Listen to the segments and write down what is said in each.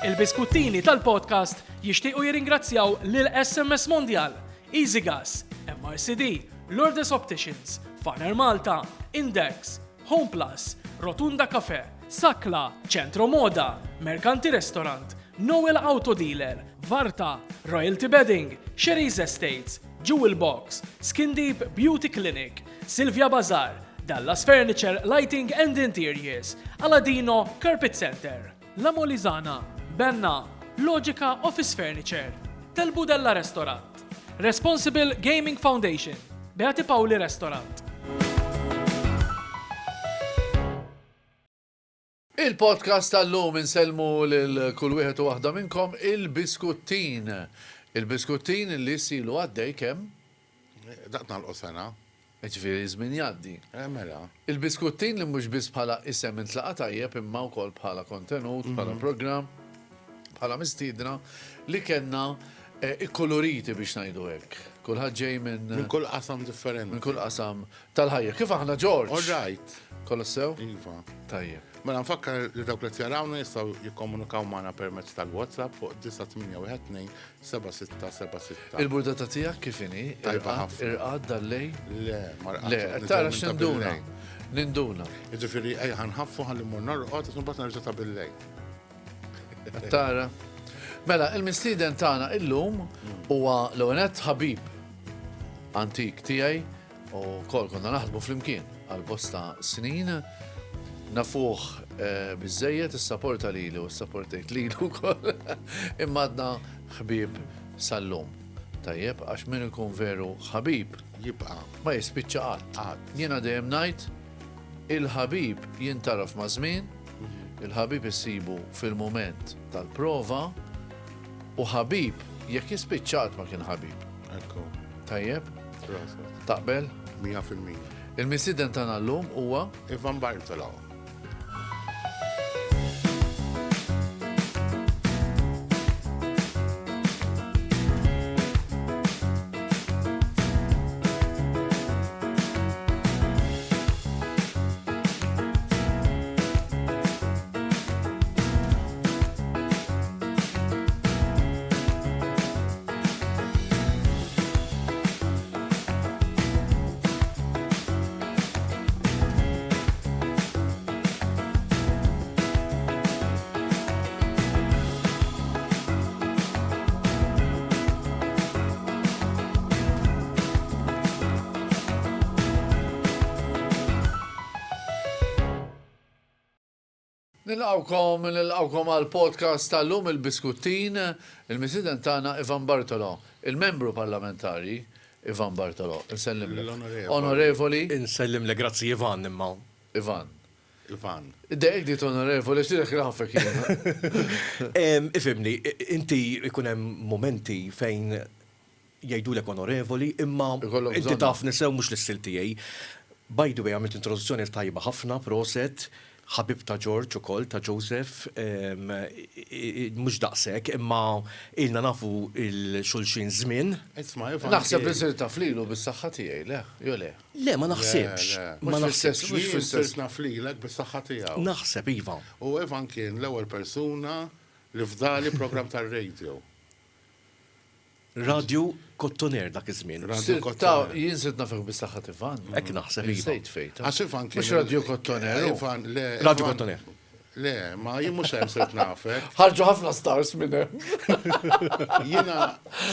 Il-biskuttini tal-podcast jixtiequ jirringrazzjaw lil SMS Mondial, EasyGas, MRCD, Lourdes Opticians, Farner Malta, Index, Home Plus, Rotunda Cafe, Sakla, Centro Moda, Mercanti Restaurant, Noel Auto Dealer, Varta, Royalty Bedding, Sherry's Estates, Jewel Box, Skin Deep Beauty Clinic, Silvia Bazar, Dallas Furniture Lighting and Interiors, Aladino Carpet Center, La Molizana, Benna, Logica Office Furniture, Telbudella Restaurant, Responsible Gaming Foundation, Beati Pauli Restaurant. Il-podcast tal-lum inselmu l-kull wieħed u waħda minnkom il-biskuttin. Il-biskuttin li jisilu għaddej kem? Daqna l-qosena. Ġifiri żmien jgħaddi. Mela. Il-biskuttin li mhux biss bħala isem intlaqa tajjeb imma wkoll bħala kontenut, bħala programm, bħala mistiedna li kellna ikkoloriti biex ngħidu hekk. Kulħadd ġej Minn kull qasam differenti. minn kull qasam tal-ħajja. Kif aħna George? All right. Kolossew? Iva. Tajjeb. Mela nfakkar li dawk li jarawna jistgħu jikkomunikaw magħna permezz tal-WhatsApp fuq 981-7676. Il-burdata tiegħek kif inhi? Tajba ħafna. Irqad dal-lej? Le, Le, tara x'ninduna. Ninduna. Jiġifieri ej ħanħaffu ħalli mmur norqod u mbagħad nerġa' ta' bil-lejl. Tara. Mela, il-mistieden tagħna illum huwa l-ewwel ħabib antik tiegħi u kol konna naħdmu flimkien għal bosta snin. Nafuh biżejjed is-sapporta lilu, s-sapportajt lilu wkoll. Imma għadna ħbib sal-lum. Tajjeb, għax min ikun veru ħabib Jibqa' ma jispiċċa qatt. Qatt. Jiena dejjem ngħid il-ħabib jintaraf ma' żmien, il-ħabib issibu fil-mument tal-prova u ħabib jekk jispiċċat ma kien ħabib. Ekku. Tajjeb, Proset. taqbel? 100%. Il-mistieden tagħna llum huwa Ivan Bartolo. Nilqawkom għal podcast tal-lum il-biskuttin, il-mistieden tagħna Ivan Bartolo, il-membru parlamentari Ivan Bartolo. Insellimlek. L-onorevoli. Onorevoli Insellim le grazzi Ivan imma. Ivan. Ivan. Dejk dit onorevoli, x'direk rafek jiena. Ifimni, inti ikun hemm momenti fejn jgħidulek onorevoli imma Ikollok inti bżonna. taf nisew mhux l-istil tiegħi. By the way, għamilt introduzzjoni tajba ħafna, proset, ħabib ta' George ukoll ta' Joseph, mhux daqshekk, imma ilna nafu il-xulxin żmien. Isma' Ivan. Naħseb li sir taf lilu bis-saħħa tiegħi, le, jo le. Le, ma naħsibx. le. Ma Mhux naħsibx. fl-istess- mhux Jien fl-istess- sirt naflilek bis-saħħa tiegħu. Naħseb Iva. U Ivan kien l-ewwel persuna li fdali program tar-radio. Radio Kottoner dak iż-żmien. Radio Sirt ta' Kottoner. jien sirt nafek bis-saħħa Ivan. Hekk naħseb Iva. Sejt fejta. Għax Ivan kien. Mhux Radio Kottoner. Ivan, le. Radio Ivan- Kottoner. Le, ma jien mhux hemm sirt nafek. Ħarġu ħafna stars minn hemm. Jiena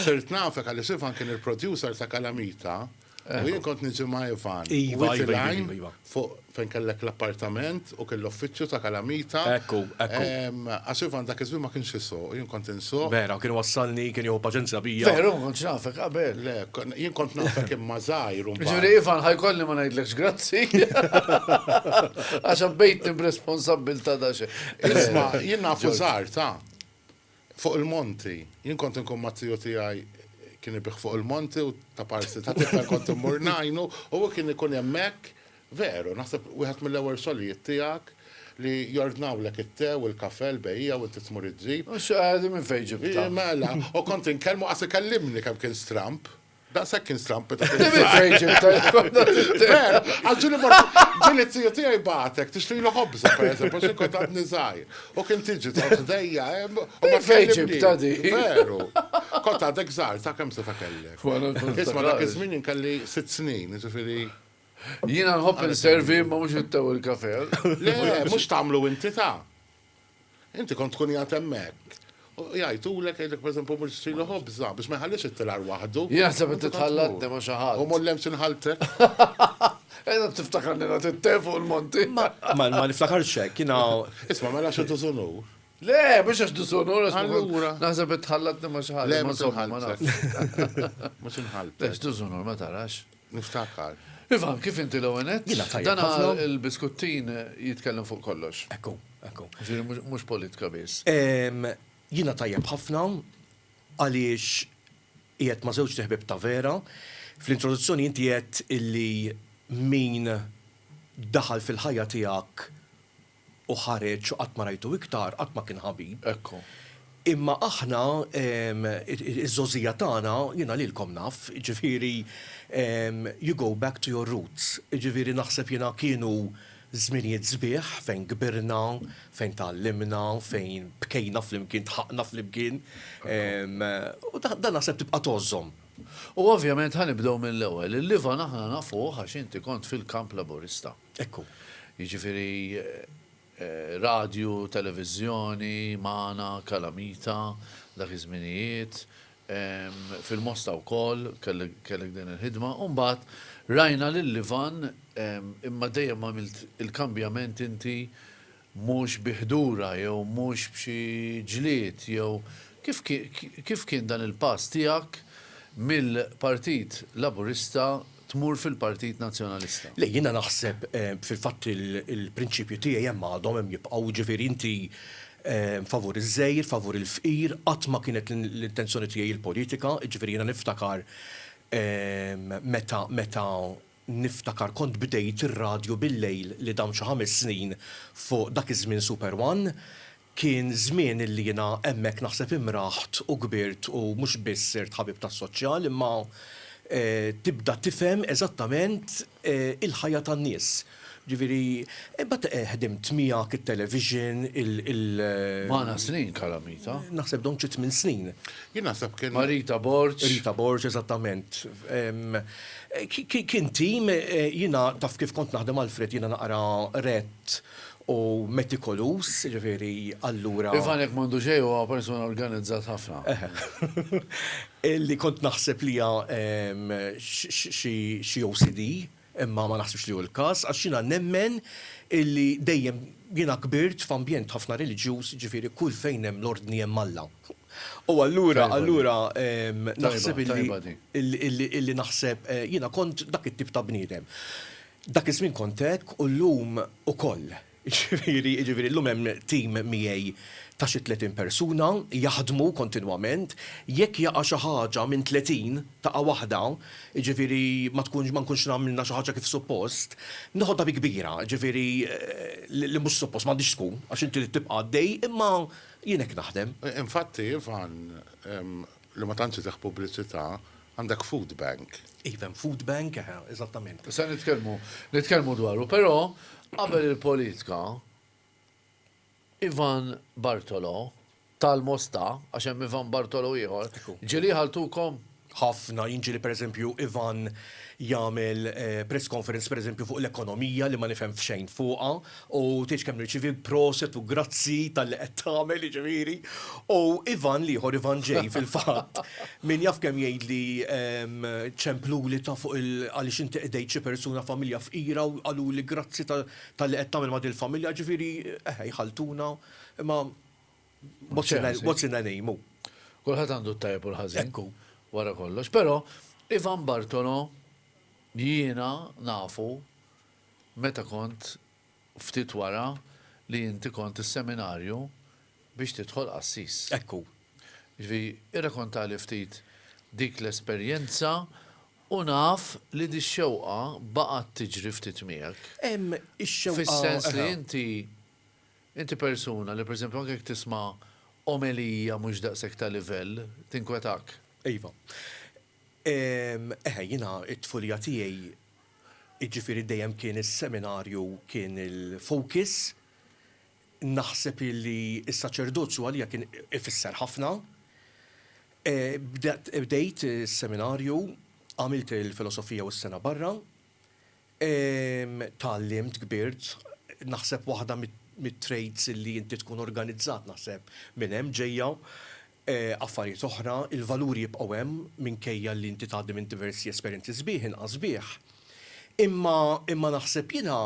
sirt nafek għaliex Ivan kien il-producer ta' Kalamita. U jien kont niġi ma' Ivan. Iva, With Iva, line Iva, Iva. Fuq fejn kellek l-appartament u kell l-uffiċċju ta' Kalamita. Ekku. Għax Ivan dak iż-żmien ma kienx isu, jien kont insu. Vera, kien wassalni, kien jow paġenza bija. Veru, ma kontx nafek qabel. Le, jien kont nafek imma żgħir u mbagħad. Ġifieri Ivan ħajkolli ma ngħidlekx grazzi. Għax bejtni b'responsabbilta da xejn. Isma, jien nafu żgħar ta' fuq il-monti. Jien kont inkun mazziju tiegħi kien ibiħ fuq il-monti u ta' parsi ta' tifel kont immur najnu u kien ikun hemmhekk veru, naħseb wieħed mill-ewwel xogħlijiet tiegħek li jordnawlek it-tew, il-kafe, l-bejja u inti tmur iġġib. U xaqadi minn fejn ġibta. Mela, u kont inkellmu qas ikellimni kemm kien stramp. Da sekkin strampet. Fejġib, Għadġuli martu, ġili t-tiju tijaj batek, tixtri l ħobza, per eżempju, xin kont għadni zaħir. U kien tiġi t-għaddeja, u ma Fejġib, tadi. Veru. Kont għadek zaħir, ta' kem se ta' kellek. Isma, dak iż-żmien inkalli 6 snin, ġifiri. Jina nħobb servi ma mux jittaw il-kafe. Le, mux tamlu inti ta' inti kont tkun jgħat emmek. Jgħajtu l-ek għedek, per esempio, mux xilu ħobza, biex ma jħallix it-tilar wahdu. Jaħseb t-tħallat ma xaħat. U mollem xinħaltek. Edha t-tiftakar nina t-tefu l-monti. Ma niftakar xek, jina. Isma, mela xe tużunu. Le, biex għax d-sunu, Allura. naħseb t-tħallat ma xaħat. Le, mux inħaltek. Mux inħaltek. Lex d-sunu, ma tarax. Niftakar. Ivan, kif inti l-għonet? Jina tajjeb Dana ħafna. il-biskuttin jitkellem fuq kollox. Ekku. Ġiri, mux politika bis. Jina tajjeb ħafna għaliex qiegħed ma' żewġ teħbib ta' vera. Fl-introduzzjoni inti qed illi min daħal fil-ħajja tiegħek u ħareġ u qatt ma rajtu iktar, qatt ma kien ħabib. Ekku. Imma aħna, iż-żożija tagħna, jiena lilkom naf, ġifieri you go back to your roots. Ġifieri naħseb jiena kienu żminijiet sbieħ fejn kbirna, fejn tallimna, fejn bkejna flimkien, tħaqna flimkien. U dan naħseb tibqa' tożżom. U ovvjament ħanibdew mill-ewwel. Il-liva aħna nafuh għax inti kont fil-kamp laburista. Ekku. Jiġifieri radio, televizjoni, Mana, Kalamita, dak iż-żminijiet, fil-Mosta wkoll kellek din il-ħidma, u mbagħad rajna lil-Livan imma dejjem għamilt il-kambjament inti mhux biħdura jew mhux b'xi ġlied jew kif kien dan il-pass tiegħek mill-Partit Laburista tmur fil-Partit Nazzjonalista. Le, jiena naħseb fil-fatt il-prinċipju tiegħi hemm għadhom hemm jibqgħu ġifieri inti favur iż-żejr, favur il-fqir, qatt ma kienet l-intenzjoni tiegħi il-politika, ġifieri jiena niftakar meta niftakar kont bdejt ir-radju bil-lejl li dam xi 5 snin fuq dak iż-żmien Super One, kien żmien illi jiena hemmhekk naħseb imraħt u kbirt u mhux biss sirt ħabib tas-soċjal imma tibda tifhem eżattament il-ħajja tan-nies. Ġifieri, imbagħad ħdimt miegħek it-television, Mana snin Kalamita. naħseb dawn xi 8 snin. Jien naħseb kien. Marita Borġ. Rita Borġ, eżattament. Kien tim, jiena taf kif kont naħdem Alfred, jiena naqra rett u metikolus, ġifieri allura. Ivan jekk m'għandu xejn huwa persuna organizzat ħafna. Illi kont naħseb li xi OCD, imma ma naħsibx li hu l-każ, għax jiena nemmen illi dejjem jiena kbirt f'ambjent ħafna reliġjuż, ġifieri kull fejn hemm l-ordni hemm Alla. U allura naħseb illi naħseb jiena kont dak it-tip ta' bniedem. Dak iż-żmien kont hekk u llum ukoll. Ġifieri llum hemm tim miegħi ta' xi 30 persuna jaħdmu kontinwament, jekk jaqa' xi ħaġa minn 30 taqa' waħda, ġifieri ma nkunx nagħmilna xi ħaġa kif suppost, noħodha bi kbira, ġifieri li mhux suppost m'għandix tkun għax inti tibqa' għaddej imma jien hekk naħdem. Infatti, Ivan, li ma tantx teħ pubbliċità, għandek food bank. Even food bank, eżattament. Sa nitkellmu dwaru, però qabel il-politika Ivan Bartolo tal-Mosta, għax hemm Ivan Bartolo ieħor, ġieli ħaltukom ħafna jinġili per eżempju Ivan jagħmel press conference per eżempju fuq l-ekonomija li ma nifhem f'xejn fuqha u tgħid kemm nirċievi proset u grazzi tal-li qed tagħmel jiġifieri. U Ivan liħor Ivan ġej fil-fatt min jaf kemm jgħidli ċempluli ta' fuq għaliex inti qdejt xi persuna familja fqira u qaluli grazzi tal-li qed tagħmel ma' dil-familja ġifieri jħaltuna imma what's in a name. Kulħadd għandu t-tajjeb u l-ħażin. Ekku. Wara kollox, però Ivan Bartolo jiena nafu meta kont ftit wara li inti kont is-seminarju biex tidħol qassis. Ekku. Ġifi, irrakontali ftit dik l-esperjenza u naf li di xewqa baqgħet tiġri ftit miegħek. Hemm ix-xewqa. Fis-sens li inti persuna li pereżempju anke jekk tisma' omelija mhux daqshekk ta' livell tinkwetak. Iva. Jina it-tfulja tiegħi iġifieri dejjem kien is-seminarju kien il-focus. Naħseb li s-saċerdozzu għalija kien ifisser ħafna. Bdejt is-seminarju, għamilt il-filosofija u s-sena barra, tallimt, kbirt, naħseb waħda mit-trades li inti tkun organizzat naħseb minn hemm ġejja, affarijiet oħra, il-valuri jibqgħu hemm minkejja li inti tgħaddi minn diversi esperjenzi sbieħ inqas sbieħ. Imma naħseb jiena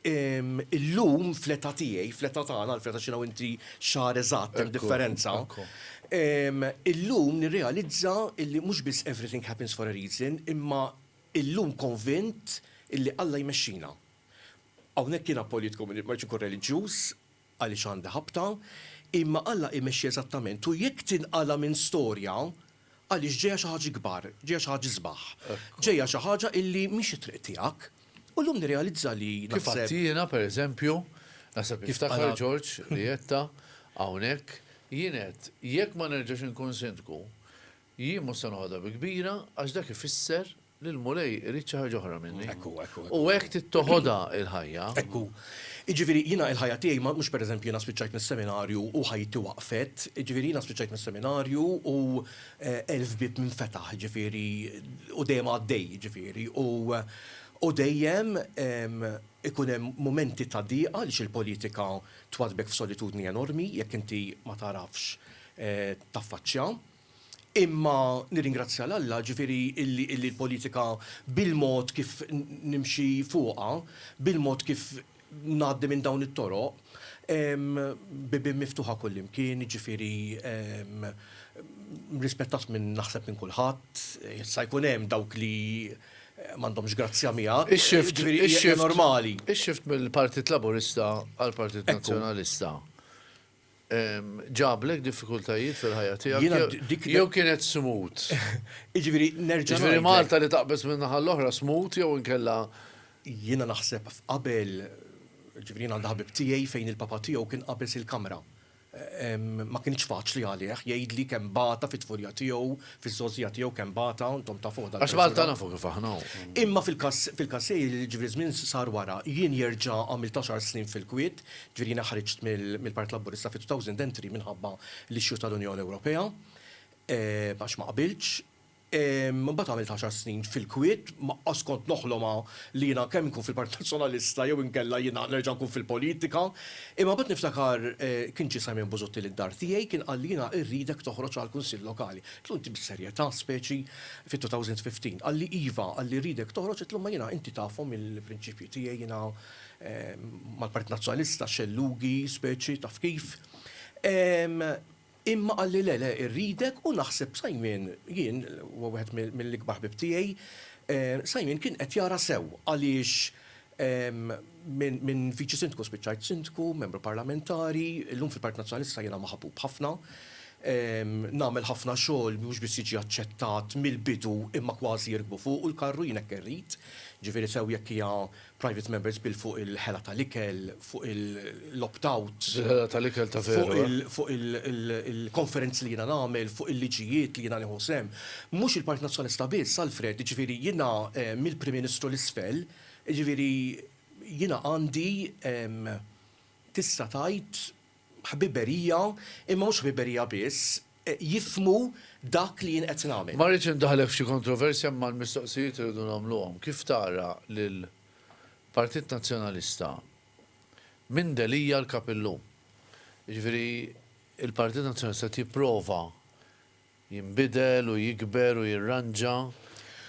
illum fleta tiegħi, fleta tagħna, l-fleta xina inti xahar eżatt hemm differenza. Illum nirrealizza illi mhux biss everything happens for a reason, imma illum konvint illi Alla jmexxina. Hawnhekk jiena politiku ma jkun reliġjuż għaliex għandi ħabta, imma Alla jmexxi eżattament u jekk tinqala minn storja għaliex ġejja xi ħaġa kbar, ġejja xi ħaġa sbaħ, ġejja xi ħaġa illi mhix it-triq tiegħek. U llum nirrealizza li Kif għattina, per eżempju, naħseb kif taħħal George li jetta hawnhekk jienet jekk ma nerġax inkun sindku, jien mhux se noħodha bi kbira għax dak ifisser li l-mulej irid xi ħaġa oħra minni. U hekk tittoħodha il-ħajja. Ekku. Iġifieri jiena il-ħajja tiegħi mhux pereżempju jiena spiċċajt mis-seminarju u ħajti waqfet, iġifieri jiena spiċċajt mis-seminarju u elf bib minfetaħ, ġifieri u dejjem għaddej, ġifieri u dejjem ikun hemm momenti ta' dieqa għaliex il-politika twadbek f'solitudni enormi jekk inti ma tarafx taffaċċja. Imma nirringrazzja l-Alla ġifieri illi l-politika bil-mod kif nimxi fuqha, bil-mod kif ngħaddi minn dawn it-toroq, bibien miftuħa kullimkien, ġifieri rispettat minn naħseb minn kulħadd, issa jkun hemm dawk li m'għandhomx grazzja miegħek. Ix-xift normali. Ix-xift mill-Partit Laburista għall-Partit Nazzjonalista. Ġablek diffikultajiet fil-ħajja tiegħek jew kienet smooth. Jiġifieri nerġa' Ġifieri Malta li taqbeż minn naħa l-oħra smooth jew inkella jiena naħseb qabel ġifieri jiena għandi ħabib tiegħi fejn il-papa tiegħu kien qabeż il-kamra. Ma kienx faċli għalih jgħidli kemm bata fit-tfulja tiegħu, fiż-żożija tiegħu kemm bata, intom tafu dan. Għax Malta nafu kif aħna. Imma fil-każ ġifieri żmien sar wara, jien jerġa' għamilt 10 snin fil-Kwiet, ġifieri jiena ħariġt mill-Partit Laburista fit-2003 minħabba l-ixxu tal-Unjoni Ewropea, għax ma qabilx. Mbagħad għamilt 10 snin fil-Kwiet, ma kont noħloma li jiena kemm inkun fil-Partit Nazzjonalista jew inkella jiena nerġa' nkun fil-politika. Imma bad niftakar kien ġie Simon Bużotti lid-dar tiegħi kien qal li jiena rridek toħroġ għall-Kunsill Lokali. Tlu inti bis-serjetà speċi fit-2015. Qalli iva, qalli rridek toħroġ itlu ma jiena inti tafhom il-prinċipji tiegħi jiena mal-Partit Nazzjonalista xellugi speċi taf kif. Imma għalli le irridek u naħseb Simon jien u wieħed mill-ikbar ħbib tiegħi, Simon kien qed jara sew għaliex minn viċi sindku spiċċajt sindku, membru parlamentari, llum fil-Partit Nazzjonalista jiena maħbub ħafna. Nagħmel ħafna xogħol mhux biss jiġi aċċettat mill-bidu imma kważi jirkbu fuq u l-karru jien hekk irrid. Ġifieri sew jekk hija private members bill fuq il-ħela tal-ikel, fuq l-opt-out. Il-ħela tal-ikel ta' veru. Fuq il-konferenzi li jiena nagħmel, fuq il-liġijiet li jiena nieħu sem. Mhux il-Partit Nazzjonalista biss, Alfred, ġifieri jiena mill-Prim Ministru l-isfel, ġifieri jiena għandi tista' tgħid ħbiberija, imma mhux ħbiberija biss, jifmu dak li jien qed nagħmel. Ma rridx indaħlek f'xi kontroversja ma l-mistoqsijiet irridu nagħmluhom. Kif tara lil Partit Nazzjonalista minn delija l-kapillum? Jiġifieri il-Partit Nazzjonalista tipprova jinbidel u jikber u jirranġa.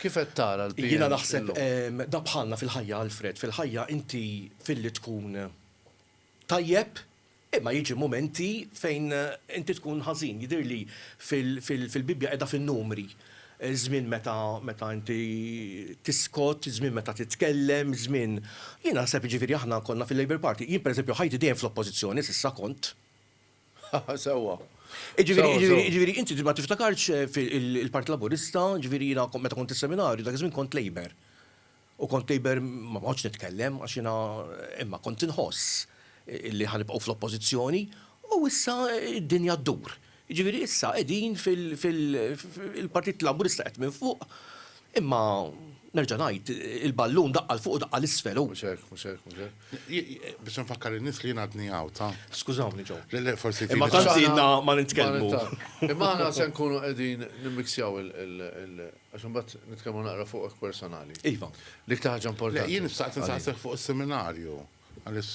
Kif qed tara l-PNL? Jiena naħseb da bħalna fil-ħajja Alfred, fil-ħajja inti filli tkun tajjeb. Imma jiġi momenti fejn inti tkun ħażin, jidirli fil-Bibja qiegħda fin-numri. Żmien meta inti tiskot, żmien meta titkellem, żmien. Jiena naħseb jiġifieri aħna konna fil-Labour Party. Jien pereżempju ħajti dejjem fl-oppożizzjoni s'issa kont. Sewwa. Ġifieri inti ma tiftakarx fil-Partit Laburista, ġifieri jiena meta kont is-seminarju dak iż-żmien kont Labour. U kont Labour ma qgħodx nitkellem għax jiena imma kont inħoss illi ħanibqgħu fl-oppożizzjoni u issa d-dinja ddur. Ġifieri issa qegħdin fil-Partit Laburista qed minn fuq, imma nerġa' ngħid il-ballun daqqa l-fuq u daqqa l-isfel hu. Mhux hekk. Biex nfakkar in-nies li jien għadni ta' Skużawni ġew. Le, forsi Imma tieni- tant inna ma nitkellmu. Imma aħna se nkunu qegħdin nimmiksjaw għax imbagħad nitkellmu naqra fuq personali. Iva. L-iktar ħaġa Le, importanti. jien nistaqt nsaqsek fuq is-seminarju. Għalis,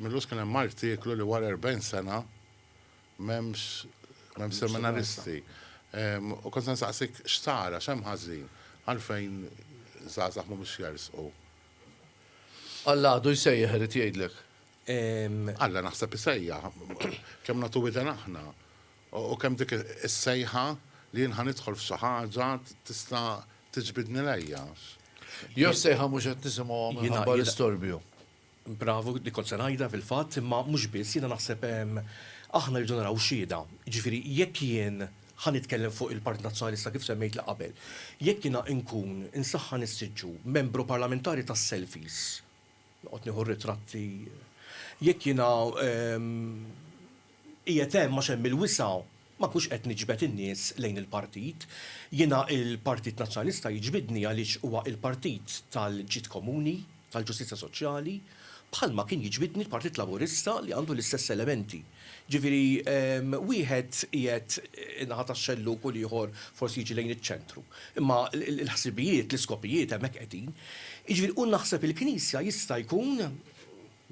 millus kien hemm artiklu li wara 40 sena m'hemmx seminaristi. U kont nsaqsik x'tara, x'hemm ħażin, għalfejn żgħażagħ mhumiex jersqu. Alla għadu jsejjaħ irid jgħidlek. Alla naħseb isejja, kemm nagħtu widen aħna. U kemm dik is-sejħa li jien ħanidħol f'xi ħaġa tista' tiġbidni lejja. Jew sejħa mhux qed nisimgħu minħabba l-istorbju. Bravo, li kont se ngħidha fil-fatt, imma mhux biss jiena naħseb aħna rridu naraw xhieda. Ġifieri jekk jien ħanitkellem fuq il-Partit Nazzjonalista kif semmejt la qabel. Jekk jiena nkun insaħħa nissiġġu membru parlamentari tas-selfies, noqgħod nieħu ritratti, jekk jiena qiegħed hemm ma xemm il-wisa ma kux qed niġbed in-nies lejn il-partit, jiena il-Partit Nazzjonalista jiġbidni għaliex huwa il-partit tal-ġid komuni, tal-ġustizja soċjali, bħalma kien jiġbidni l-Partit Laburista li għandu l-istess elementi. Ġifieri wieħed qiegħed inħata xellu kull ieħor forsi jiġi lejn iċ-ċentru. Imma l-ħsibijiet, l-iskopijiet hemmhekk qegħdin. Jiġifieri u naħseb il-Knisja jista' jkun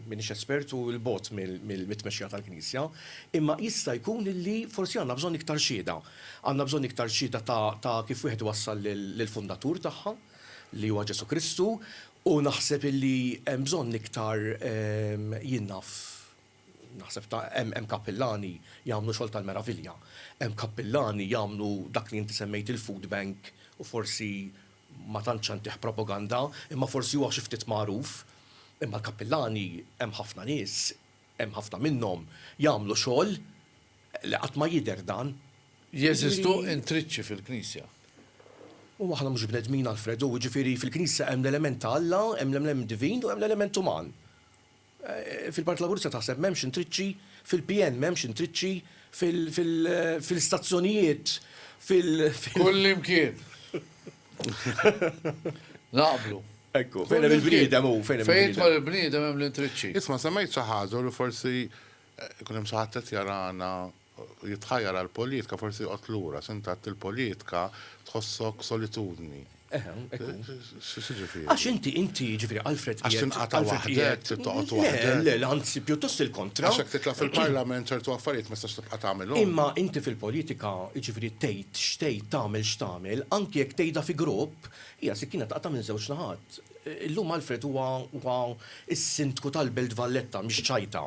minix espertu l-bot mill-mitmexxija tal-Knisja, imma jista' jkun li forsi għandna bżonn iktar xhieda. Għandna bżonn iktar xhieda ta' kif wieħed wassal lill-fundatur tagħha li huwa Ġesu Kristu u naħseb illi hemm bżonn iktar jinnaf. Naħseb ta' hemm kappellani jagħmlu xogħol tal-meravilja. Hemm kappellani jagħmlu dak li inti semmejt il-food bank u forsi ma tantx għandih propaganda, imma forsi huwa xi ftit magħruf. Imma l-kappellani hemm ħafna nies, hemm ħafna minnhom jagħmlu xogħol li qatt ma jidher dan. Jeżistu intriċċi fil-Knisja. U aħna mhux bnedmin Alfredu, ġifieri fil-Knisja hemm l-element ta' Alla, hemm l-element divin u hemm l-element uman. Fil-Partit Laburista taħseb m'hemmx intriċċi, fil-PN m'hemmx intriċċi, fil-stazzjonijiet, Kull imkien. Naqblu. Ekku, fejn hemm il-bniedem hu, fejn hemm Fejn il-bniedem. tmur il-bniedem hemm l-intriċċi. Isma' semmejt xi ħaġa li forsi ikun hemm xi ħadd qed jarana jitħajjar għall-politika forsi qgħod lura, sintat il-politika tħossok solitudni. Ekku. X'ġifieri? Għax inti ġifieri Alfred Għax tinqata' waħdek, toqgħod waħdek. Le, anzi, pjuttost il-kontra. Għaxek titla fil-parlament ċertu affarijiet ma stax tibqa' tagħmilhom. Imma inti fil-politika, ġifieri tgħid x'tgħid tagħmel x'tagħmel, anke jekk tgħidha fi grupp, hija sikkina taqta' minn żewġ naħat. Illum Alfred huwa is-sindku tal-Belt Valletta mhix ċajta.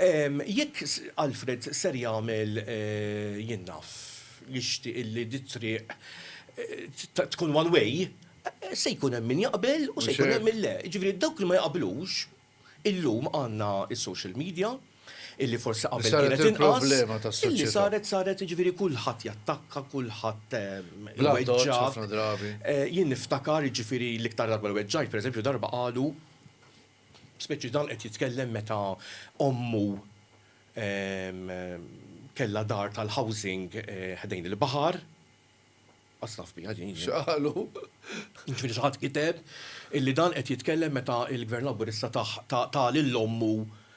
Jekk Alfred ser jagħmel jinnaf jixtieq illi dit-triq tkun one way, se jkun hemm min jaqbel u se jkun hemm min le. Ġifieri dawk li ma jaqblux, illum għandna is-social media, illi forsi qabel Saret kienet il-problema inqas, tas-soċjetà. illi saret ġifieri kulħadd jattakka, kulħadd Bla doċ, iweġġaq. ħafna drabi. Jien niftakar ġifieri l-iktar darba l-weġġaj, pereżempju darba qalu, speċi dan qed jitkellem meta ommu kella dar tal-housing ħdejn il-baħar, għaslaf bija ġin. X'qalu? Ġifieri xi ħadd kiteb illi dan qed jitkellem meta il-Gvern Laburista ta' lill-ommu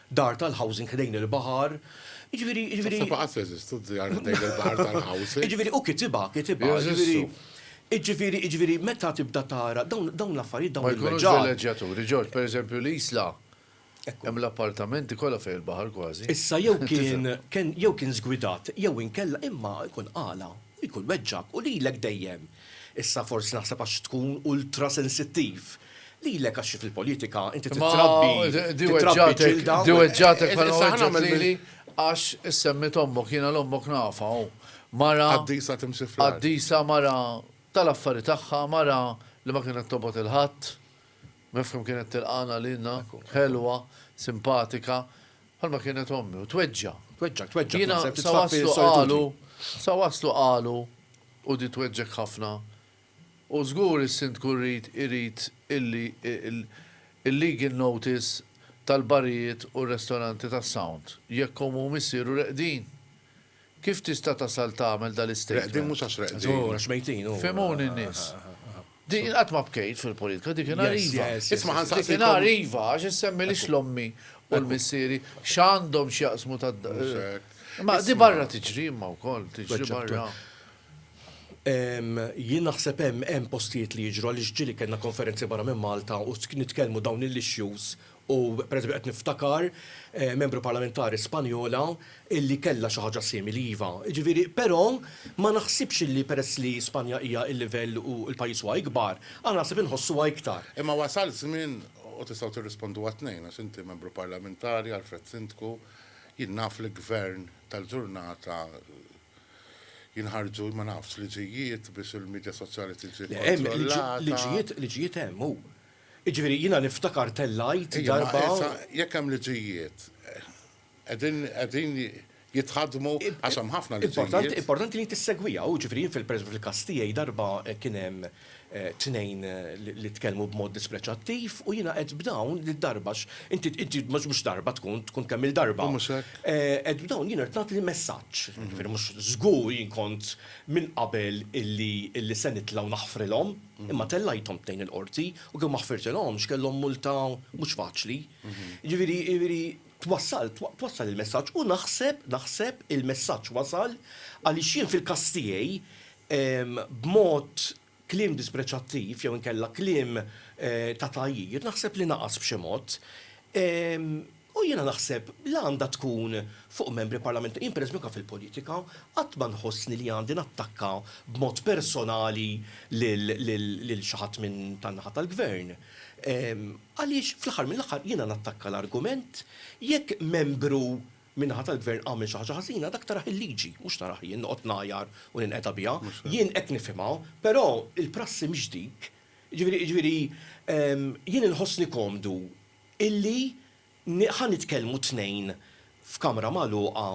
dar tal-housing ħdejn il-baħar. Ġifieri Baqa' teżistu djar dejn il-baħar tal-housing. Ġifieri u kitibha. Jeżistu. Ġifieri meta tibda tara dawn l-affarijiet Ma dawn jkunux il-weġġat. veleġġjaturi. Ġorġ, pereżempju l-Isla. Hemm l-appartamenti kollha fejn il-baħar kważi. Issa jew kien żgwidat, jew inkella imma jkun qala, jkun weġġak u lilek dejjem. Issa forsi naħseb għax tkun ultra sensittiv. Lilek għax fil-politika inti titrabbi. Di weġġatek bħala Issa ħana weġġat lili għax issemmit ommok, jiena l-ommok nafa. Mara, Għaddisa timxi fl-art. għaddisa mara tal-affari tagħha, mara li ma kienet tobot il-ħadd, mifhum kienet tilqana lilna, ħelwa, simpatika, bħalma kienet ommi, u tweġġa. Tweġġak. Jiena naħseb sa waslu qalu u di tweġġek ħafna. U żgur is-sindku irid illi il-legal notice tal-barijiet u r-restoranti tas-sound. Jekk hum missiru reqdin. kif tista' tasal tagħmel Reqdin dal-istatement? mhux għax reqdin. Żgur, xmejtin. Femuni n-nies. Dik qatt ma bkejt fil-politika, dik kien Yes, arriva. yes, Isma' Dik ħansaqsikom. kien arriva għax issemmi lix l-ommi u l-missieri x'għandhom x'jaqsmu tad. Ma di barra tiġri imma wkoll, tiġri barra. Jien naħseb hemm postijiet li jiġru għaliex ġieli kellna konferenzi barra minn Malta u nitkellmu dawn il-issues u pereżempju qed niftakar membru parlamentari Spanjola illi kellha xi ħaġa simili iva. Ġifieri, però ma naħsibx illi peress li Spanja hija l-livell u l-pajjiż huwa ikbar, għandna naħseb inħossuha iktar. Imma wasal żmien u tistgħu tirrispondu għat-tnejn għax inti membru parlamentari Alfred Sindku jien naf l-gvern tal-ġurnata jinħarġu ma nafx liġijiet biex il-medja soċjali tiġi kontrollata. Liġijiet hemm hu. Ġifieri jiena niftakar tellajt Ejja, ma darba. issa, jekk hemm liġijiet, qegħdin jitħadmu għax hemm ħafna liġijiet. Importanti li tissegwija, u ġifieri fil-każ tiegħi darba kien hemm tnejn li tkellmu b'mod dispreċattiv u jiena qed b'dawn darba inti mhux darba tkun kemm il-darba. Mhux hekk. Qed b'dawn jien irid nagħti messaġġ. Ġifieri mhux żgur jien kont minn qabel illi se nitlgħu naħfrilhom, imma tellajthom tnejn il-qorti u kemm ma ħfirtilhomx kellhom multa mhux faċli. Ġifieri twassal il-messaġġ u naħseb il-messaġġ wasal għaliex jien fil-każ tiegħi b'mod kliem dispreċattiv jew inkella kliem ta' tajjir, naħseb li naqas b'xi mod. U jiena naħseb li għandha tkun fuq membri parlamentari, jien pereżempju fil-politika, qatt ma nħossni li għandi nattakka b'mod personali lil xi ħadd minn tan-naħa tal-gvern. Għaliex fl-aħħar mill-aħħar jiena nattakka l-argument jekk membru minnaħa tal-gvern għamil xi ħaġa ħażina dak taraħ il-liġi, mhux taraħ jien noqgħod ngħajar u ninqeta biha, jien hekk nifhimha, però il-prassi mhix dik. Ġifieri jien inħossni komdu illi ħan nitkellmu tnejn f'kamra magħluqa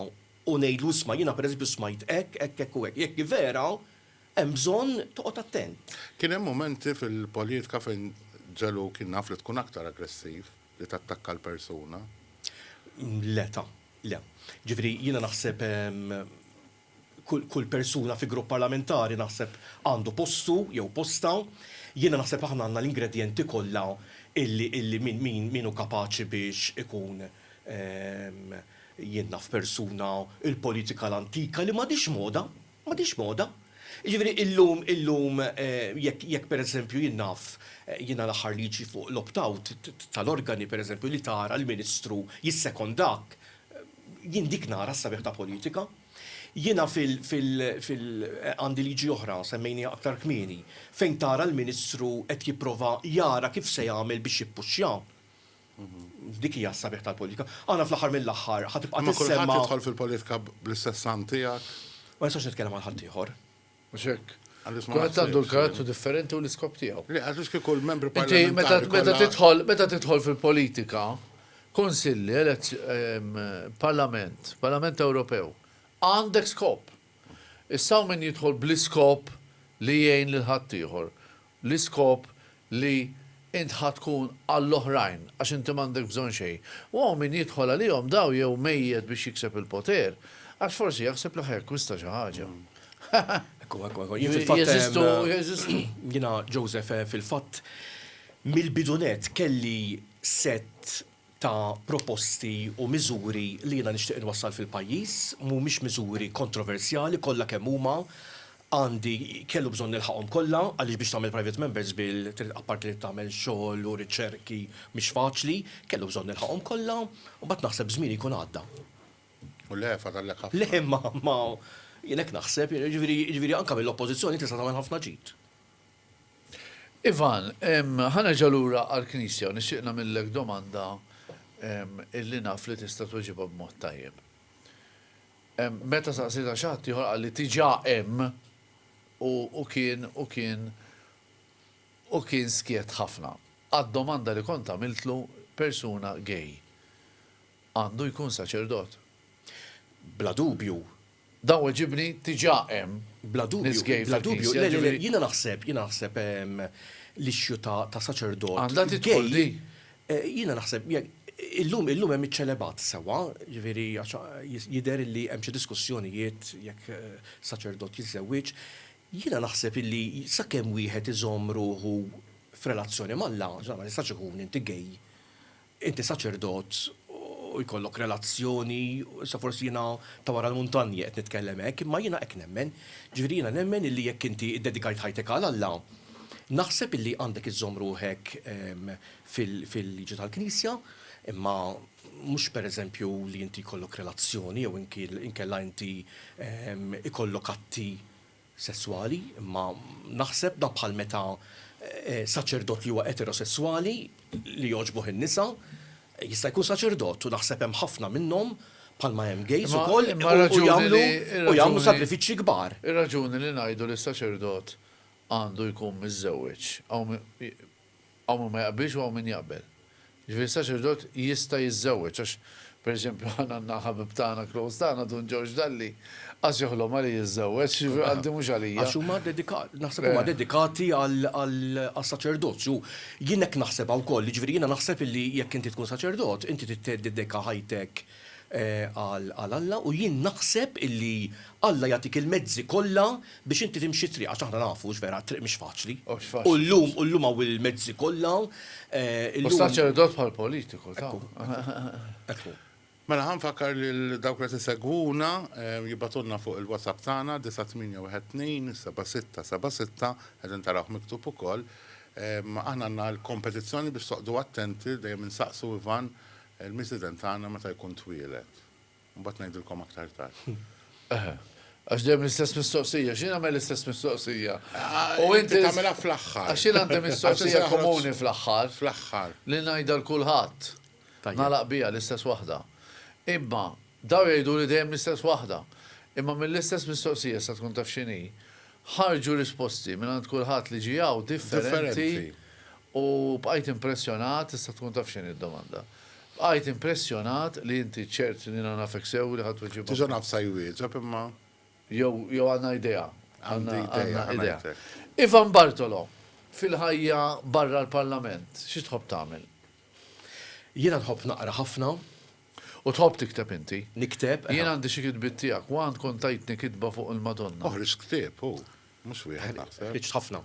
u ngħidlu isma' jiena pereżempju smajt hekk u hekk. Jekk vera hemm bżonn toqgħod attent. Kien hemm momenti fil-politika fejn ġelu kien naf li tkun aktar aggressiv li tattakka l-persuna. Le. Ġifieri jiena naħseb kull persuna fi grupp parlamentari naħseb għandu postu jew posta. Jiena naħseb aħna għandna l-ingredjenti kollha illi min hu kapaċi biex ikun jien naf persuna il-politika l-antika li m'għadix moda. Ġifieri illum jekk pereżempju jien naf jiena l-aħħar liġi fuq l-opt-out tal-organi pereżempju li tara l-Ministru jissekondak. Jien dik nara s-sabiħ ta' politika. Jiena għandi liġi oħra, semmejni aktar kmieni, fejn tara l-Ministru qed jipprova jara kif se jagħmel biex jippuxxa. Dik hija s-sabiħ tal-politika. Aħna fl-aħħar mill-aħħar ħatibqa' Ma kulħadd tissemma. jidħol fil-politika bl-istess san tiegħek. Ma nistax nitkellem għal ħadd ieħor. Mhux hekk. Għaliex ma Kulħadd għandu naħsibx. l-karattru differenti u l-iskop tiegħu. Li għaliex kien kull membru Inti parlamentari. meta tidħol fil-politika, konsilli, Parlament Ewropew, għandek skop. Issa min jidħol bl-iskop li jgħin lil ħaddieħor, l-iskop li int tkun għall-oħrajn għax inti m'għandek bżonn xejn. U min jidħol għalihom daw jew mejjed biex jikseb il-poter, għax forsi jaħseb l kwista xi ħaġa. Jeżistu. Jiena Joseph fil-fatt mill-bidunet kelli set ta' proposti u miżuri li jiena nixtieq inwassal fil-pajjiż, mhumiex miżuri kontroversjali kollha kemm huma, għandi kellu bżonn nilħaqhom kollha għaliex biex tagħmel private members bill apparti li tagħmel xogħol u riċerki mhix faċli, kellu bżonn nilħaqhom kollha u mbagħad naħseb żmien ikun għadda. U le fadallek ħafna. Le ma jien hekk naħseb, jiġifieri anke mill-oppożizzjoni tista' tagħmel ħafna ġid. Ivan, ħana ġalura għal-Knisja, nixtieq nagħmellek domanda illi naf li tista' tweġibha b'mod tajjeb. Meta saqsita xi ħadd ieħor qal li tiġà hemm u kien skiet ħafna. Għad-domanda li kont għamiltlu persuna gay. Għandu jkun saċerdot. Bla dubju. Daw ġibni tiġà hemm. Bla dubju. Jiena naħseb l-ixju ta' saċerdot. Għandha tidħol di. Jiena naħseb illum hemm iċ-ċelebat sewa, ġifieri jidher li hemm xi diskussjonijiet jekk saċerdot jiżżewweġ. Jiena naħseb illi sakemm wieħed iżomm ruħu f'relazzjoni mal-Alla, ma jistax ikun inti gej, inti saċerdot u jkollok relazzjoni, sa forsi jiena ta' wara l-muntanji qed nitkellem hekk, imma jiena hekk nemmen. Ġifieri jiena nemmen illi jekk inti iddedikajt ħajtek għal Alla, naħseb illi għandek iżomm ruħek fil-liġi tal-Knisja, imma mhux pereżempju li inti jkollok relazzjoni jew inkella inti ikollok atti sessuali, imma naħseb da bħal meta saċerdot li huwa eterosessuali li jogħġbuh in-nisa jista' jkun saċerdot u naħseb hemm ħafna minnhom bħalma hemm gejs ukoll u jagħmlu sagrifiċċji kbar. Ir-raġuni li ngħidu li s-saċerdot għandu jkun miżżewweġ hawn ma jaqbilx u hawn min jaqbel. Ġifieri saċerdot jista' jiżżewweġ għax pereżempju għandna ħabib tagħna close tagħna Dun George Dalli għax joħlom għali jiżżewweġ, għandi mhux għalija. Għax huma naħseb huma dedikati għall-saċerdozju. Jien hekk naħseb wkoll, jiġifieri jiena naħseb illi jekk inti tkun saċerdot, inti tiddedika ħajtek għal Alla u jien naħseb illi Alla jagħtik il-mezzi kollha biex inti timxi triq għax aħna nafu vera triq mhix faċli. U llum hawn il-mezzi kollha. U saċerdot bħal politiku ta'. Mela ħanfakkar li dawk li tisegwuna jibatulna fuq il-WhatsApp tagħna 9812-7676 qegħdin tarawh miktub ukoll. Aħna għandna l-kompetizzjoni biex toqgħdu attenti dejjem insaqsu Ivan il-President tagħna meta jkun twielet. Mbagħad ngħidilkom aktar tard. Għax dejjem l-istess mistoqsija, x'jien nagħmel l-istess mistoqsija. U inti tagħmilha fl-aħħar. Għax jien għandi mistoqsija komuni fl-aħħar. Fl-aħħar. Li ngħidha l-kulħadd. Nagħlaq biha l-istess waħda. Imma daw jgħidu li dejjem l-istess waħda. Imma mill-istess mistoqsija sa tkun taf x'inhi, ħarġu risposti minn għand kulħadd li ġijaw differenti u bqajt impressjonat issa tkun taf x'inhi d-domanda. Bqajt impressjonat li inti ċert li nafek sew li ħadd weġibha. Tiġa naf sa jwieġeb imma. Jew għandna idea. Għandna idea. Ivan Bartolo, fil-ħajja barra l-Parlament, xi tħobb tagħmel? Jiena nħobb naqra ħafna. U tħobb tikteb inti? Nikteb. Jien għandi xi kitbiet tiegħek, u għand kont tajtni kitba fuq il-Madonna. Oħriġ ktieb, mhux wieħed naħseb. Ħriġt ħafna.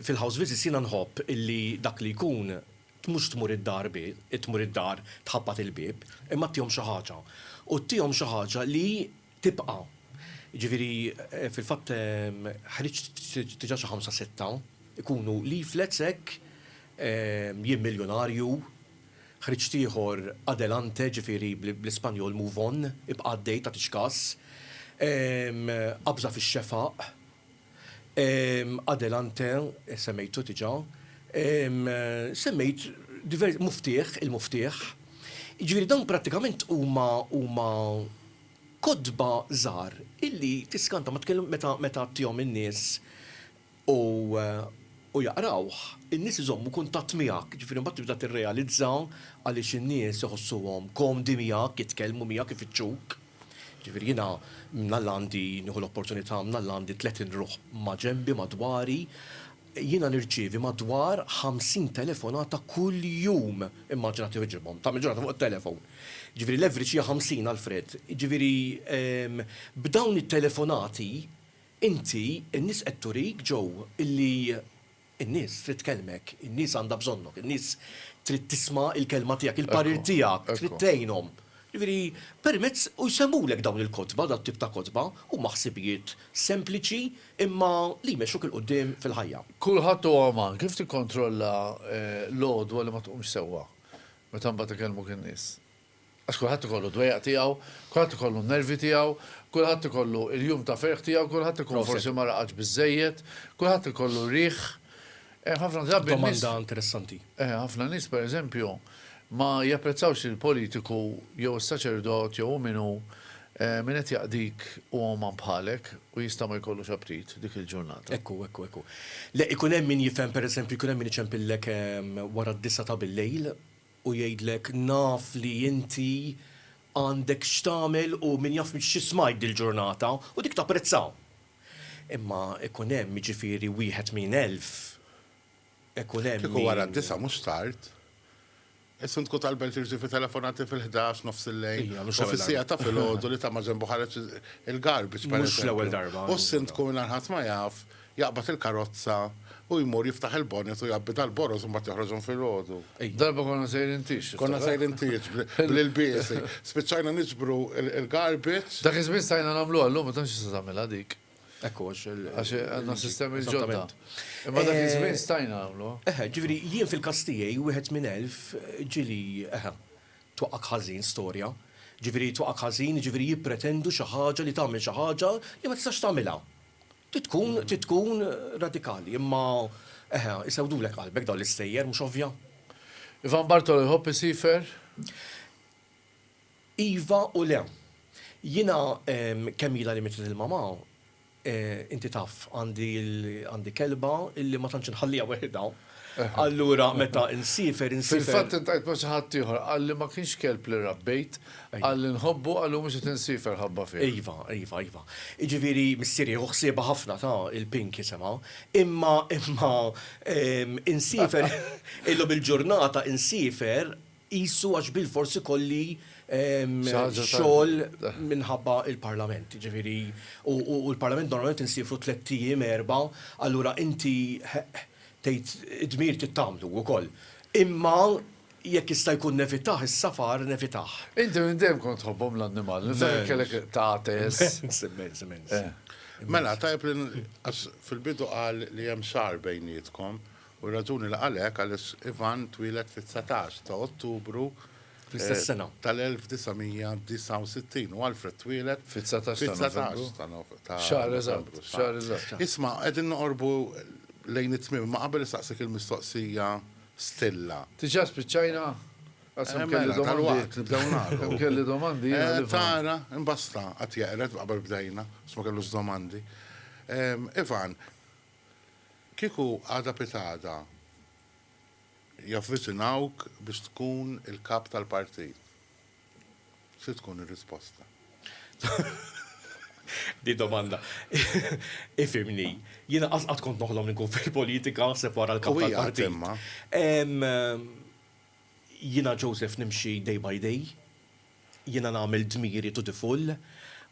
Fil-house visits jiena nħobb illi dak li jkun mhux tmur id-dar tmur id-dar tħabbat il-bib, imma tihom xi ħaġa. U tihom xi ħaġa li tibqa'. Ġifieri fil-fatt ħriġt diġà xi 5-6 ikunu leaflets hekk jien miljonarju, ħriġt ieħor adelante ġifieri bl-Ispanjol move on, ibqa' għaddej ta' tixkas, qabża fix-xefaq, adelante semmejtu diġà, semmejt il-muftieħ. Ġifieri dawn prattikament huma kodba żgħar illi tiskanta ma tkellem meta tihom in-nies u jaqrawh, in-nies iżommu kuntatt miegħek, ġifieri mbagħad tibda tirrealizza għaliex in-nies iħossuhom komdi miegħek, jitkellmu miegħek ifittxuk. Ġifieri jiena mnallandi nieħu l-opportunità mnallandi 30 ruħ ma' ġenbi madwari, jiena nirċievi madwar 50 telefonata kull jum immaġinati iġibhom, ta' ġurnata fuq it-telefon. Ġifieri l-average hija 50 Alfred. Ġifieri b'dawn it-telefonati inti n-nies qed turik ġew illi n-nies trid tkellmek, in-nies għandha bżonnok, in-nies trid tisma' il-kelma tiegħek, il-parir tiegħek, trid tgħinhom. Ġifieri permezz u jsemmulek dawn il-kotba, dat tip ta' kotba, u maħsibijiet sempliċi imma li jmexxuk il-qudiem fil-ħajja. Kulħadd huwa man, kif tikkontrolla l-għodwa li ma tqumx sewwa meta mbagħad ikellmuk in-nies? Għax kulħadd ikollu dwejjaq tiegħu, kulħadd ikollu n-nervi tiegħu, kulħadd ikollu l-jum ta' ferħ tiegħu, kulħadd ikun forsi ma raqgħax biżejjed, kulħadd ikollu rieħ. Ħafna drabi. Domanda interessanti. Ħafna nies pereżempju ma japprezzawx il-politiku jew is-saċerdot jew minnu min qed jaqdik huwa man bħalek u jista' ma jkollux aptit dik il-ġurnata. Ekku. Le ikun hemm min jifhem pereżempju jkun hemm min iċempillek wara d-disa ta' bil-lejl u jgħidlek naf li inti għandek x'tagħmel u min jaf xi smajt dil-ġurnata u dik tapprezzaw. Imma ikun hemm jiġifieri wieħed minn elf. Ikun hemm. Kieku wara d-disa mhux tard. Issa tkun tal-belt irġifi telefonati fil-11 nofs il-lejl. Ija, mhux U l-ewwel fis-sija ta' filgħodu li ta' ma' ġembu ħareġ il-garbage. Mhux l-ewwel darba. U s-sint tkun ħadd ma jaf, jaqbad il-karozza u jmur jiftaħ il-bonnet u jabbi tal-boros u mbagħad joħroġhom filgħodu. Darba konna sejrin tix. Konna sejrin tiġ bl-ilbiesi. Spiċċajna niġbru il-garbage. Dak iż-żmien stajna nagħmlu għallum ma tantx tista' tagħmilha dik. Ekku Għax għandna sistemi ġodda. Imma dak iż-żmien stajna nagħmlu. Ġifieri jien fil-kastijaj wieħed minn elf ġili twaqqak ħażin storja. Ġifieri twaqqak ħażin, ġifieri jippretendu xi ħaġa li tagħmel xi ħaġa li ma tistax tagħmilha. Titkun radikali, imma isewdulek qalbek dawn l-istejjer mhux ovvja. Ivan Bartolo jħobb isifer? Iva u le. Jiena kemm ilha li mitlet il-mama, inti taf għandi kelba illi ma tantx inħallija weħda. Allura meta insifer. Fil-fatt intajt ma xi ħadd ieħor qalli ma kienx kelb li rabbejt, qalli nħobbu qallu mhux qed insifer ħabba fih. Iva. Jiġifieri missieri ħsiebha ħafna ta' il-pink jisimha, imma insifer illum il-ġurnata insifer qisu għax bil-forsi kolli xogħol minħabba il-Parlament. Ġifieri u l-Parlament normalment insifru 3 ijiem 4, allura inti tgħid id-dmir tittamlu wkoll. Imma jekk jista' jkun nevitaħ is-safar nevitaħ. Inti minn dejjem kont tħobbhom l-annimali, nifhem kellek tagħtes. Mela, tajb li fil-bidu qal li hemm xahar bejnietkom u raġuni li għalhekk għaliex Ivan twieled fit-19 ta' Ottubru fl-istess sena tal-1969 u Alfred twieled fit-19 ta' xahar eżatt, xahar eżatt. Isma' qegħdin noqorbu lejn it-tmiem, ma qabel istaqsik il-mistoqsija stilla. Tiġa spiċċajna? Għasem kelli domandi. Għasem kelli domandi. Tara, imbasta, għat jaqret, qabel bdejna, sma kellux domandi. Ivan, kiku għada pitada jaffiċinawk biex tkun il-kap tal-partit. Se tkun il-risposta? Di domanda. Ifimni, jiena qasqat kont noħlom nkun fil-politika separa l-kap tal-partit. Jiena Joseph nimxi day by day, jiena nagħmel dmiri to the full,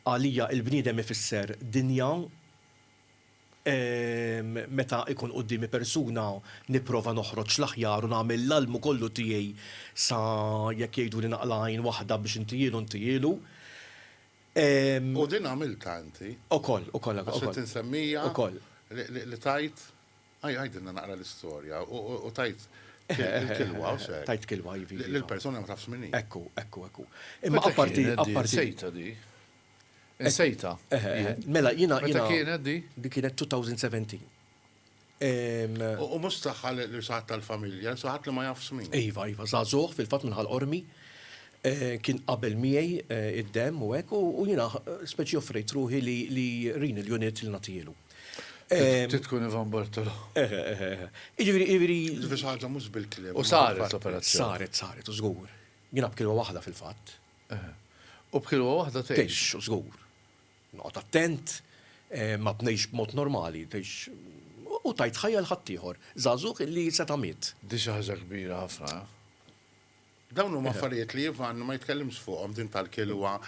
għalija il-bniedem ifisser dinja, meta ikun qudiemi persuna nipprova noħroġ l-aħjar u nagħmel l-almu kollu tiegħi sa jekk jgħidu li naqlajn waħda biex intijielu. U din għamilta inti? Ukoll. Għax tinsemmija? Ukoll. Li tajt, għajdinna naqra l-istorja, u tajt il-kilwa, u xek. Tajt kilwa, jivi. L-persona ma tafx minni. Ekku. Imma apparti. Sejta di. Insejta. Mela, jina. Meta kienet di? Di kienet 2017. U mux taħħal l-saħat tal-familja, saħat li ma jafx min. Iva, zazuħ fil-fat minnħal ormi. Kien qabel miegħi id-dem u hekk u jiena speċi offrejt ruħi li rin il-unit il natielu. Titkun Ivan Bartolo. Iġifieri. Ġifieri ħaġa mhux bil-kliem. U saret l-operazzjoni. Saret u żgur. Jiena b'kilwa waħda fil-fatt. U b'kilwa waħda tgħix u żgur. Noqgħod attent, ma bnejx b'mod normali, tgħix u tajt ħajja l-ħaddieħor. Żagħżugħ illi seta' miet. Di xi ħaġa kbira ħafna. Dawn huma affarijiet li Ivan ma jitkellimx fuqhom din tal-kilwa.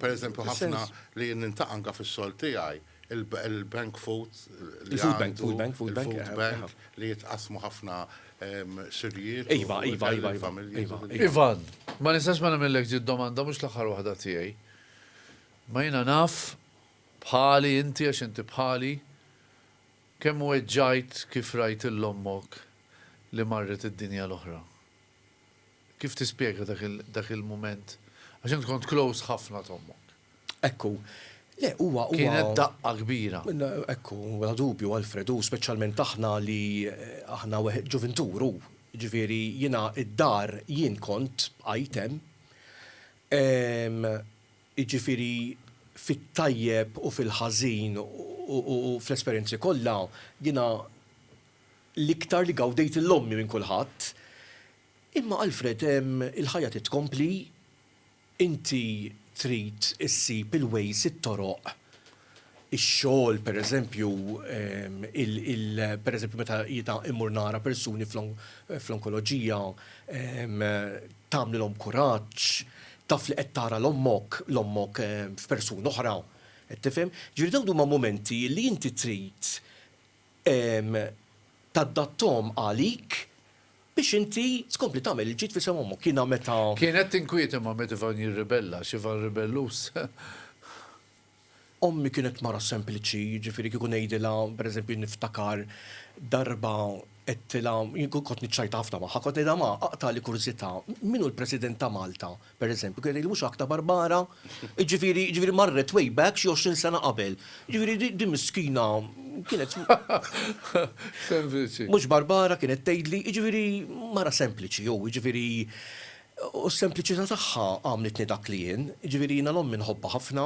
Pereżempju ħafna li nintaq anke fix-xogħol tiegħi il-bank food. Il-food bank li jitqasmu ħafna xirjiet. Iva. Ivan, ma nistax ma nagħmellek ġid domanda mhux l-aħħar waħda tiegħi. Ma jiena naf bħali inti għax inti bħali kemm weġġajt kif rajt il-ommok li marret id-dinja l-oħra. Kif tispjega dak il-moment? Għax int kont close ħafna tommok. Ekku. Le, huwa. Kienet daqqa kbira. Ekku, wala dubju, Alfredu, speċjalment aħna li aħna ġuventuru. Ġifieri jiena id-dar jien kont item. Ġifieri fit-tajjeb u fil-ħażin u fl-esperjenzi kollha jiena l-iktar li gawdejt il-lommi minn kulħadd. Imma Alfred, il-ħajja titkompli, inti trid issib il-wejs it-toroq ix-xogħol pereżempju pereżempju meta jiena immur nara persuni fl-onkoloġija tagħmlilhom kuraġġ, taf li qed tara l-ommok f'persuna oħra. Qed tifhem? Ġifieri dawn huma momenti li inti trid taddattom għalik biex inti tkompli tagħmel il-ġid fi semhom kiena meta. Kienet tinkwieti ma' meta Ivan jirribella, x'Ivan ribellus. Ommi kienet mara sempliċi, ġifieri kieku ngħidilha pereżempju niftakar darba qedtilha kont niċċajta ħafna magħha, kont ngħidha ma' aqtali kurżità, minnu l-President ta' Malta, pereżempju, kien mhux Akta Barbara, ġifieri marret way back xi 20 sena qabel. Ġifieri di miskina kienet Sempliċi. mhux Barbara kienet tgħidli, ġifieri mara sempliċi jew, ġifieri u s-sempliċità tagħha għamlitni dak li jien, ġifieri jiena l-omm inħobbha ħafna.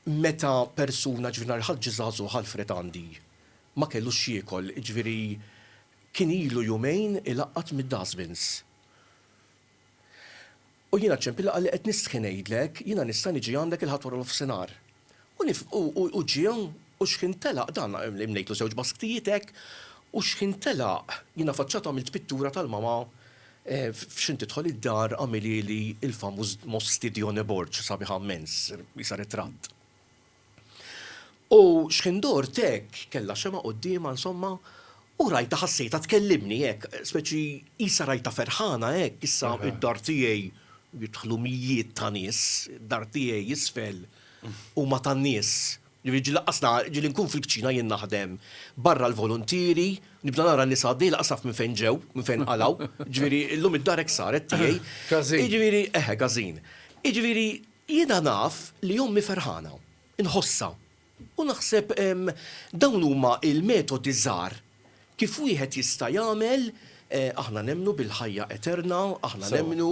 Meta persuna ġifieri ħaġġi żagħżugħ Alfred għandi ma kellux xiekol, ġifieri kien ilu jumejn ilaqqat mid-dustbins. U jiena ċempilla qalli qed nistħi ngħidlek, jiena nista' niġi għandek il-ħadd wara l-ofsinhar. U ġien u x'kien telaq dan li mnejtlu żewġ basktijiet u x'kien telaq jiena faċċat għamilt pittura tal-mama f'xin tidħol id-dar għamili li il-famuż Mostidione Borġ sabiħa immens, jisa ritratt. U x'kindor tek kella xema qudiema insomma u rajta ħassejta tkellimni hekk, speċi isa rajta ferħana hekk, issa id-dar tiegħi jidħlu mijiet ta' nies, id-dar tiegħi jisfel u ma tan-nies. Ġifieri laqqasna ġieli nkun fil-kċina jien naħdem barra l-volontieri, nibda nara n-nies għaddej laqasaf minn fejn ġew, minn fejn qalgħu, ġifieri llum id-dar hekk saret tiegħi. Każin. Ġifieri każin. Ġifieri jiena naf li ommi ferħana, inħossa. U naħseb dawn huma il-metodi żgħar kif wieħed jista' jagħmel aħna nemmnu bil-ħajja eterna, aħna nemmnu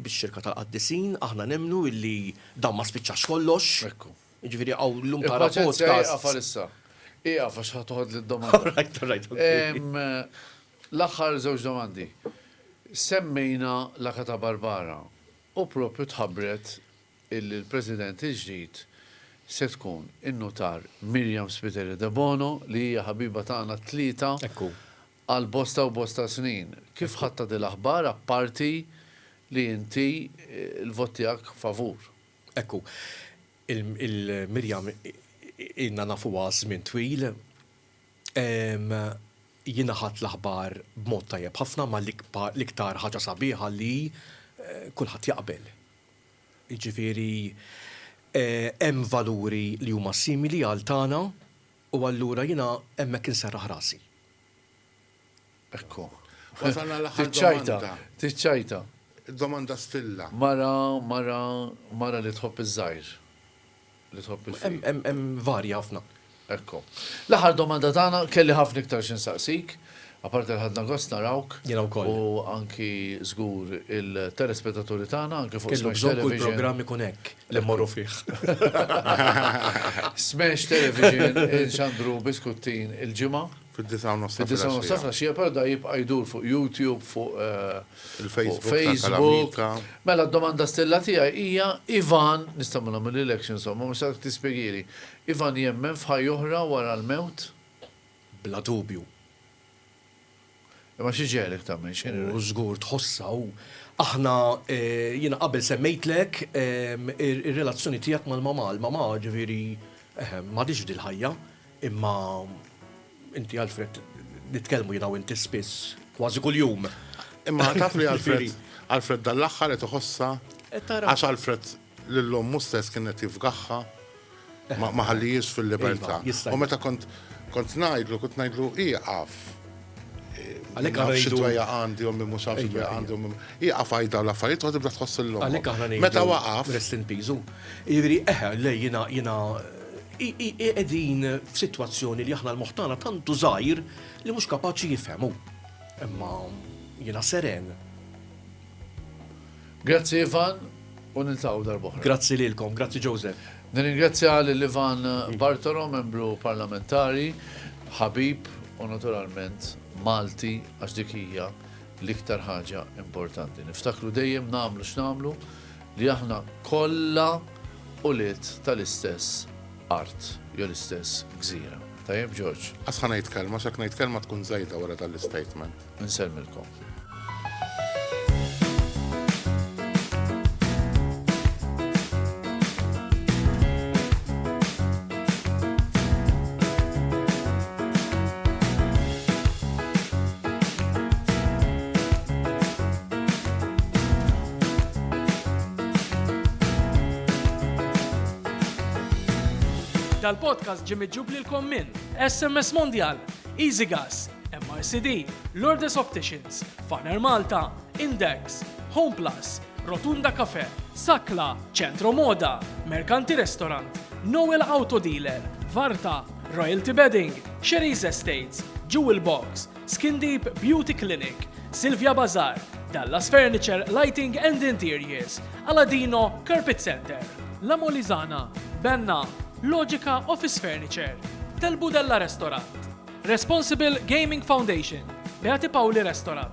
bix-xirka tal-qaddisin, aħna nemmnu illi dan ma spiċċax kollox. Ekku. Jiġifieri hawn llum tara Il-paċenzja podcast. iqaf issa. Iqaf għax ħatoħod lid-domanda. Right, okay. L-aħħar żewġ domandi. Semmejna l-Akta Barbara u propju tħabbret il-President il-ġdid se tkun in-notar Miriam Spiteri de Bono li hija ħabiba tagħna tlieta Ekku. għal bosta u bosta snin. Kif ħatta dil-aħbar apparti li inti l-vot tiegħek favur? Ekku. Il-Mirjam inna nafuha żmien twil. Jiena ħadd l-aħbar b'mod tajjeb ħafna ma l-iktar ħaġa sabiħa li kulħadd jaqbel. Jiġifieri hemm valuri li huma simili għal tagħna u allura jiena hemmhekk inserraħ rasi. Ekku. Wasalna l-aħħar domanda. Tiċċajta. Domanda stilla. Mara li tħobb iż-żgħir. Li tħobb il-fejn. Hemm varja ħafna. Ekku. L-aħħar domanda tagħna kelli ħafna iktar x'insaqsik, apparti l-ħadna gost narawk. Jiena wkoll. U anki żgur il-telespettaturi tagħna anke fuq Kellu Smash bżonn kull Television. programm ikun hekk li mmorru fih. Smash Television inxandru biskuttin il-ġimgħa. Fid-disa u nofsa Fid-disa u nofsa xie perda jibqa' jdur fuq YouTube, fuq Il-Facebook ta' Facebook. Kalamita. Mela d-domanda stella tiegħi hija Ivan, nistgħu nagħmlu l-election insomma, mhux se tispjegili. Ivan jemmen f'ħajja oħra wara l-mewt? Bla dubju. Ma xi ġielek tagħmel U żgur tħossa u aħna jiena qabel semmejtlek ir-relazzjoni tiegħek mal-mama. L-mama ġifieri m'għadix dil-ħajja, imma inti Alfred nitkellmu jiena u inti spiss kważi kuljum. Imma taf li Alfred dal-aħħar qed iħossa Tara. għax Alfred lillum mhu stess kienet jifgaħħa ma ħallijiex fil-libertà. Iva, jista' U meta kont ngħidlu iqaf. Għalhekk Nafx ngħidu- xitwejja għandi u minn mhux nafx xitwejja għandi u minn. Iqaf għajda l-affarijiet u tibda tħoss illum. Għalhekk aħna ngħidu. Meta waqaf, Rest in peace. Jiġifieri le jiena qegħdin f'sitwazzjoni li aħna l-moħħ tantu żgħir li mhux kapaċi jifhmu. Imma jiena seren. Grazzi Ivan u niltaqgħu darb'oħra. Grazzi lilkom, grazzi Joseph. Nirringrazzja l-Ivan Bartolo, membru parlamentari, ħabib u naturalment Malti għax dik hija l-iktar ħaġa importanti. Niftakru dejjem nagħmlu x'nagħmlu li aħna kollha ulied tal-istess art, jew l-istess gżira. Tajjeb, George, Għasħa ngħid kelma, x'hekk ngħid kelma tkun żejda wara tal-istatement. nsellmilkom. Dal-podcast ġimmi ġublilkom minn SMS Mondial, Easy Gas, MRCD, Lourdes Opticians, Faner Malta, Index, Home Plus, Rotunda Cafe, Sakla, Centro Moda, Mercanti Restaurant, Noel Auto Dealer, Varta, Royalty Bedding, Sherry's Estates, Jewel Box, Skin Deep Beauty Clinic, Silvia Bazar, Dallas Furniture, Lighting and Interiors, Aladino Carpet Center, La Molizana, Benna, Logica Office Furniture, Tel Budella Restaurant, Responsible Gaming Foundation, Beati Pauli Restaurant,